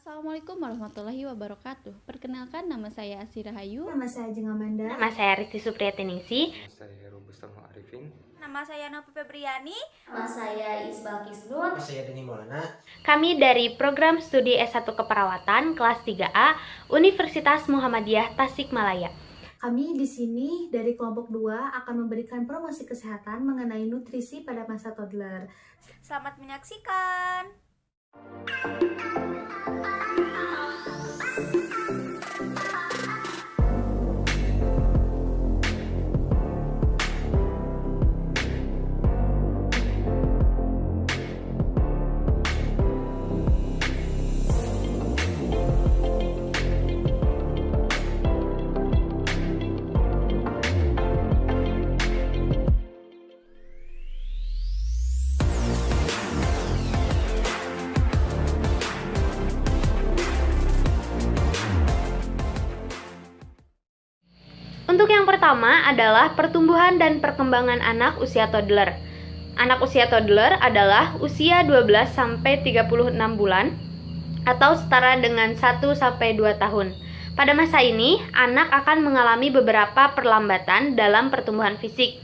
Assalamualaikum warahmatullahi wabarakatuh. Perkenalkan, nama saya Asy Rahayu. Nama saya Ajeng Amanda. Nama saya Risti Supriyateningsih. Nama saya Heru Bustamo Arifin. Nama saya Novi Febriani. Nama saya Isbal Kisnur. Nama saya Deni Maulana. Kami dari program studi S1 Keperawatan kelas 3A Universitas Muhammadiyah Tasikmalaya. Kami di sini dari kelompok 2 akan memberikan promosi kesehatan mengenai nutrisi pada masa toddler. Selamat menyaksikan. Untuk yang pertama adalah pertumbuhan dan perkembangan anak usia toddler. Anak usia toddler adalah usia 12 sampai 36 bulan atau setara dengan 1 sampai 2 tahun. Pada masa ini, anak akan mengalami beberapa perlambatan dalam pertumbuhan fisik.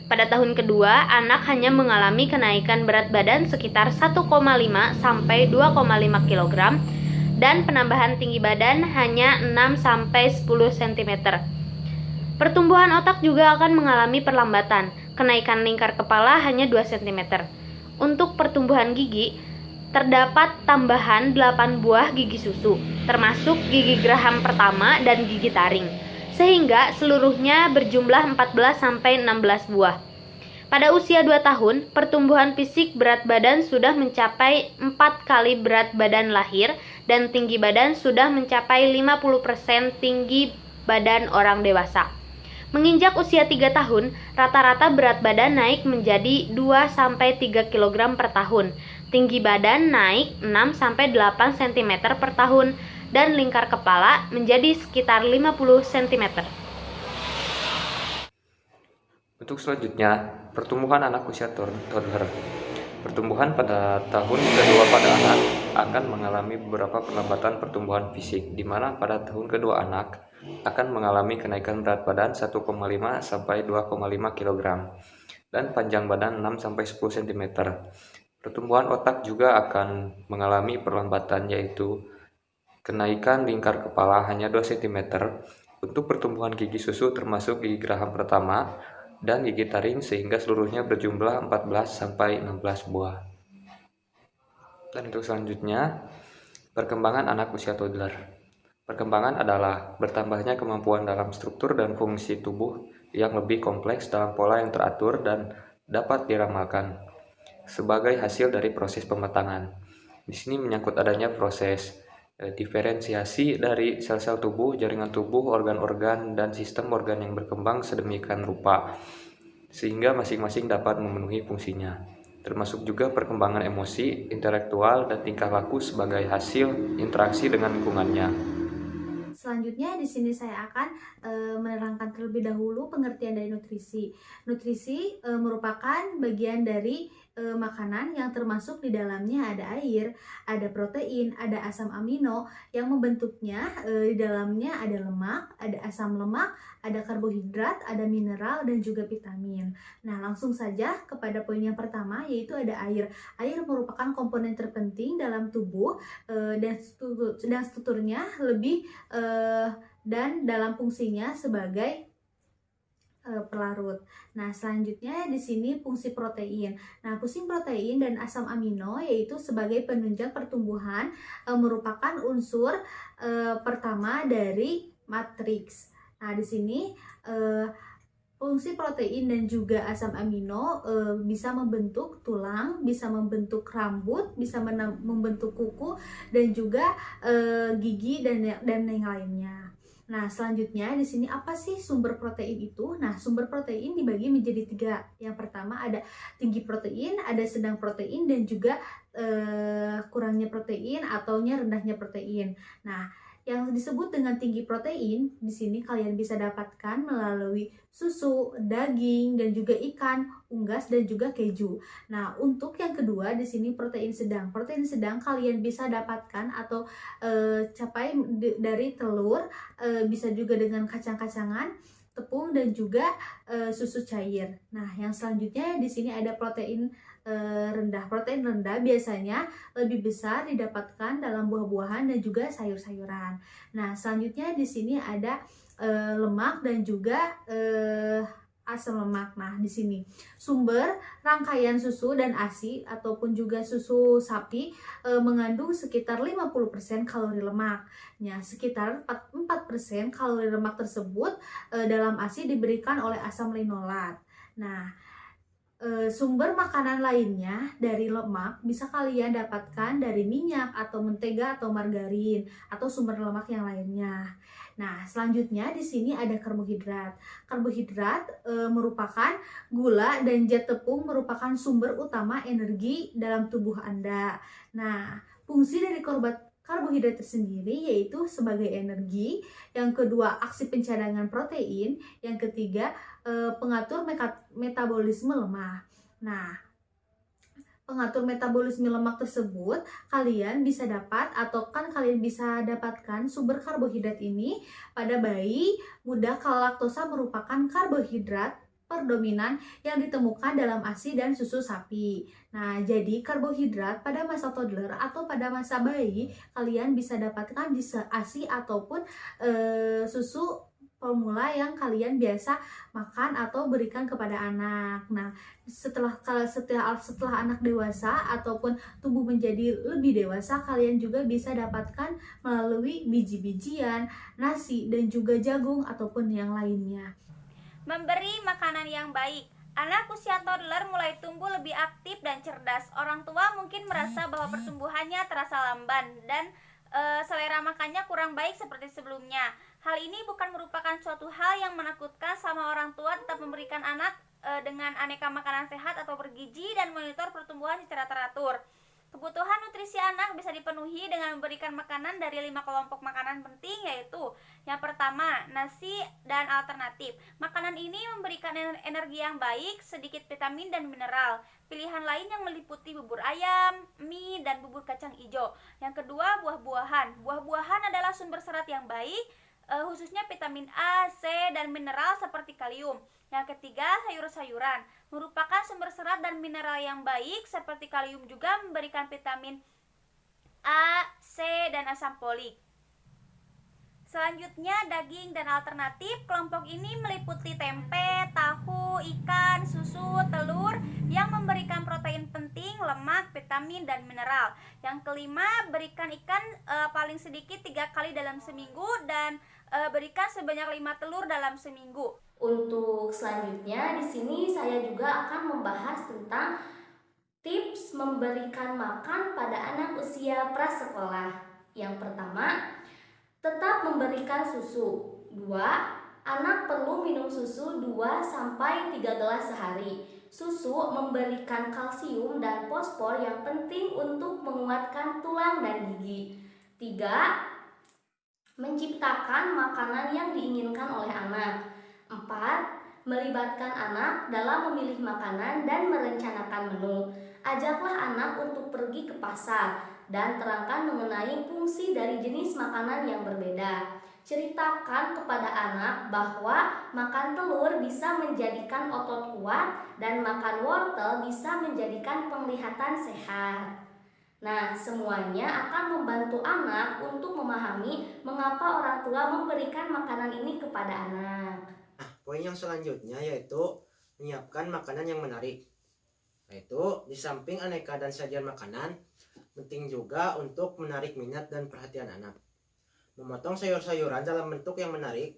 Pada tahun kedua, anak hanya mengalami kenaikan berat badan sekitar 1,5 sampai 2,5 kg dan penambahan tinggi badan hanya 6 sampai 10 cm. Pertumbuhan otak juga akan mengalami perlambatan, kenaikan lingkar kepala hanya 2 cm. Untuk pertumbuhan gigi, terdapat tambahan 8 buah gigi susu, termasuk gigi geraham pertama dan gigi taring, sehingga seluruhnya berjumlah 14-16 buah. Pada usia 2 tahun, pertumbuhan fisik berat badan sudah mencapai 4 kali berat badan lahir dan tinggi badan sudah mencapai 50% tinggi badan orang dewasa. Menginjak usia 3 tahun, rata-rata berat badan naik menjadi 2-3 kg per tahun, tinggi badan naik 6-8 cm per tahun, dan lingkar kepala menjadi sekitar 50 cm. Untuk selanjutnya, pertumbuhan anak usia toddler. Pertumbuhan pada tahun kedua pada anak akan mengalami beberapa perlambatan pertumbuhan fisik, di mana pada tahun kedua anak akan mengalami kenaikan berat badan 1,5 sampai 2,5 kg dan panjang badan 6 sampai 10 cm. Pertumbuhan otak juga akan mengalami perlambatan, yaitu kenaikan lingkar kepala hanya 2 cm. Untuk pertumbuhan gigi susu termasuk gigi geraham pertama dan gigi taring, sehingga seluruhnya berjumlah 14-16 buah. Dan untuk selanjutnya, perkembangan anak usia toddler. Perkembangan adalah bertambahnya kemampuan dalam struktur dan fungsi tubuh yang lebih kompleks dalam pola yang teratur dan dapat diramalkan sebagai hasil dari proses pematangan. Di sini menyangkut adanya proses diferensiasi dari sel-sel tubuh, jaringan tubuh, organ-organ, dan sistem organ yang berkembang sedemikian rupa sehingga masing-masing dapat memenuhi fungsinya, termasuk juga perkembangan emosi, intelektual, dan tingkah laku sebagai hasil interaksi dengan lingkungannya. Selanjutnya di sini saya akan menerangkan terlebih dahulu pengertian dari nutrisi. Nutrisi merupakan bagian dari makanan yang termasuk di dalamnya ada air, ada protein, ada asam amino yang membentuknya di dalamnya ada lemak, ada asam lemak, ada karbohidrat, ada mineral dan juga vitamin. Nah, langsung saja kepada poin yang pertama, yaitu ada air. Air merupakan komponen terpenting dalam tubuh dan strukturnya lebih dan dalam fungsinya sebagai pelarut. Nah, selanjutnya di sini fungsi protein. Nah, fungsi protein dan asam amino yaitu sebagai penunjang pertumbuhan merupakan unsur pertama dari matriks. Nah, di sini fungsi protein dan juga asam amino bisa membentuk tulang, bisa membentuk rambut, bisa membentuk kuku dan juga gigi dan yang lainnya. Nah, selanjutnya di sini apa sih sumber protein itu? Nah, sumber protein dibagi menjadi 3. Yang pertama ada tinggi protein, ada sedang protein, dan juga kurangnya protein ataunya rendahnya protein. Nah, Yang disebut dengan tinggi protein, di sini kalian bisa dapatkan melalui susu, daging, dan juga ikan, unggas, dan juga keju. Nah, untuk yang kedua di sini protein sedang. Protein sedang kalian bisa dapatkan atau capai dari telur, bisa juga dengan kacang-kacangan, tepung, dan juga susu cair. Nah, yang selanjutnya di sini ada protein rendah. Protein rendah biasanya lebih besar didapatkan dalam buah-buahan dan juga sayur-sayuran. Nah, selanjutnya di sini ada lemak dan juga asam lemak. Nah, di sini sumber rangkaian susu dan ASI ataupun juga susu sapi mengandung sekitar 50% kalori lemak. Nah, sekitar 4% kalori lemak tersebut dalam ASI diberikan oleh asam linolat. Nah, sumber makanan lainnya dari lemak bisa kalian dapatkan dari minyak atau mentega atau margarin atau sumber lemak yang lainnya. Nah, selanjutnya di sini ada karbohidrat. Karbohidrat merupakan gula dan zat tepung merupakan sumber utama energi dalam tubuh Anda. Nah, fungsi dari karbohidrat tersendiri yaitu sebagai energi, yang kedua aksi pencadangan protein, yang ketiga pengatur metabolisme lemak. Nah, pengatur metabolisme lemak tersebut kalian bisa dapatkan sumber karbohidrat ini pada bayi muda. Laktosa merupakan karbohidrat dominan yang ditemukan dalam ASI dan susu sapi. Nah, jadi karbohidrat pada masa toddler atau pada masa bayi kalian bisa dapatkan di ASI ataupun susu formula yang kalian biasa makan atau berikan kepada anak. Nah, setelah anak dewasa ataupun tumbuh menjadi lebih dewasa, kalian juga bisa dapatkan melalui biji-bijian, nasi, dan juga jagung ataupun yang lainnya. Memberi makanan yang baik. Anak usia toddler mulai tumbuh lebih aktif dan cerdas. Orang tua mungkin merasa bahwa pertumbuhannya terasa lamban dan selera makannya kurang baik seperti sebelumnya. Hal ini bukan merupakan suatu hal yang menakutkan sama orang tua tetap memberikan anak dengan aneka makanan sehat atau bergizi dan monitor pertumbuhan secara teratur. Kebutuhan nutrisi anak bisa dipenuhi dengan memberikan makanan dari 5 kelompok makanan penting, yaitu yang pertama, nasi dan alternatif. Makanan ini memberikan energi yang baik, sedikit vitamin dan mineral. Pilihan lain yang meliputi bubur ayam, mie, dan bubur kacang hijau. Yang kedua, buah-buahan. Buah-buahan adalah sumber serat yang baik, khususnya vitamin A, C, dan mineral seperti kalium. Yang ketiga, sayur-sayuran merupakan sumber serat dan mineral yang baik seperti kalium, juga memberikan vitamin A, C, dan asam folik. Selanjutnya, daging dan alternatif. Kelompok ini meliputi tempe, tahu, ikan, susu, telur yang memberikan protein penting, lemak, vitamin, dan mineral. Yang kelima, berikan ikan paling sedikit 3 kali dalam seminggu dan berikan sebanyak 5 telur dalam seminggu. Untuk selanjutnya di sini saya juga akan membahas tentang tips memberikan makan pada anak usia prasekolah. Yang pertama, tetap memberikan susu. 2. Anak perlu minum susu 2-3 gelas sehari. Susu memberikan kalsium dan fosfor yang penting untuk menguatkan tulang dan gigi. 3. Menciptakan makanan yang diinginkan oleh anak. 4. Melibatkan anak dalam memilih makanan dan merencanakan menu. Ajaklah anak untuk pergi ke pasar dan terangkan mengenai fungsi dari jenis makanan yang berbeda. Ceritakan kepada anak bahwa makan telur bisa menjadikan otot kuat dan makan wortel bisa menjadikan penglihatan sehat. Nah, semuanya akan membantu anak untuk memahami mengapa orang tua memberikan makanan ini kepada anak. Nah, poin yang selanjutnya yaitu menyiapkan makanan yang menarik. Yaitu di samping aneka dan sajian makanan, penting juga untuk menarik minat dan perhatian anak. Memotong sayur-sayuran dalam bentuk yang menarik.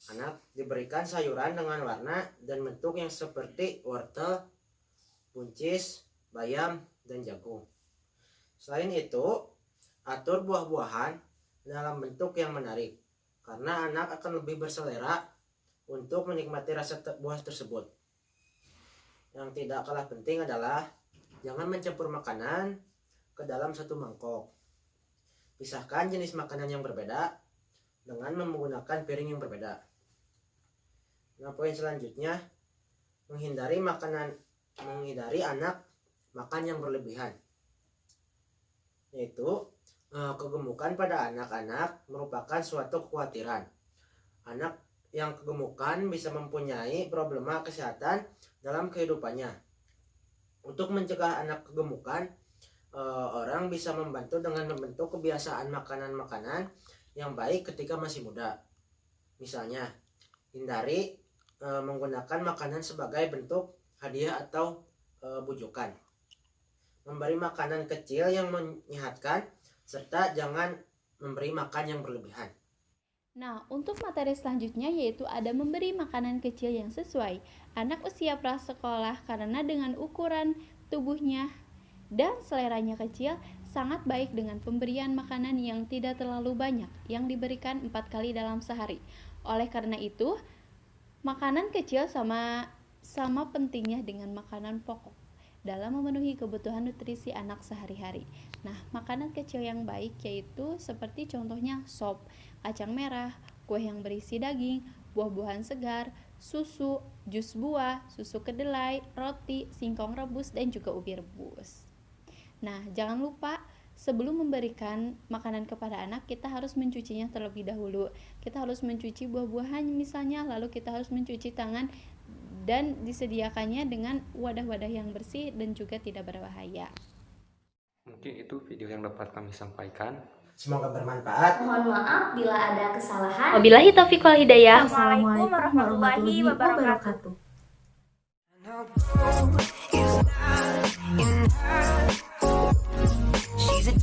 Anak diberikan sayuran dengan warna dan bentuk yang seperti wortel, buncis, bayam, dan jagung. Selain itu, atur buah-buahan dalam bentuk yang menarik, karena anak akan lebih berselera untuk menikmati rasa buah tersebut. Yang tidak kalah penting adalah jangan mencampur makanan ke dalam satu mangkok. Pisahkan jenis makanan yang berbeda dengan menggunakan piring yang berbeda. Nah, poin selanjutnya, menghindari anak makan yang berlebihan. Yaitu kegemukan pada anak-anak merupakan suatu kekhawatiran. Anak yang kegemukan bisa mempunyai problema kesehatan dalam kehidupannya. Untuk mencegah anak kegemukan, orang bisa membantu dengan membentuk kebiasaan makanan-makanan yang baik ketika masih muda. Misalnya, hindari menggunakan makanan sebagai bentuk hadiah atau bujukan. Memberi makanan kecil yang menyehatkan, serta jangan memberi makan yang berlebihan. Nah, untuk materi selanjutnya yaitu ada memberi makanan kecil yang sesuai anak usia prasekolah karena dengan ukuran tubuhnya dan seleranya kecil, sangat baik dengan pemberian makanan yang tidak terlalu banyak, yang diberikan 4 kali dalam sehari. Oleh karena itu, makanan kecil sama pentingnya dengan makanan pokok dalam memenuhi kebutuhan nutrisi anak sehari-hari. Nah, makanan kecil yang baik yaitu seperti contohnya sop, kacang merah, kue yang berisi daging, buah-buahan segar, susu, jus buah, susu kedelai, roti, singkong rebus, dan juga ubi rebus. Nah, jangan lupa sebelum memberikan makanan kepada anak, kita harus mencucinya terlebih dahulu. Kita harus mencuci buah-buahan misalnya, lalu kita harus mencuci tangan dan disediakannya dengan wadah-wadah yang bersih dan juga tidak berbahaya. Mungkin itu video yang dapat kami sampaikan. Semoga bermanfaat. Mohon maaf bila ada kesalahan. Wabillahi taufiq wal hidayah. Assalamualaikum warahmatullahi wabarakatuh. She's a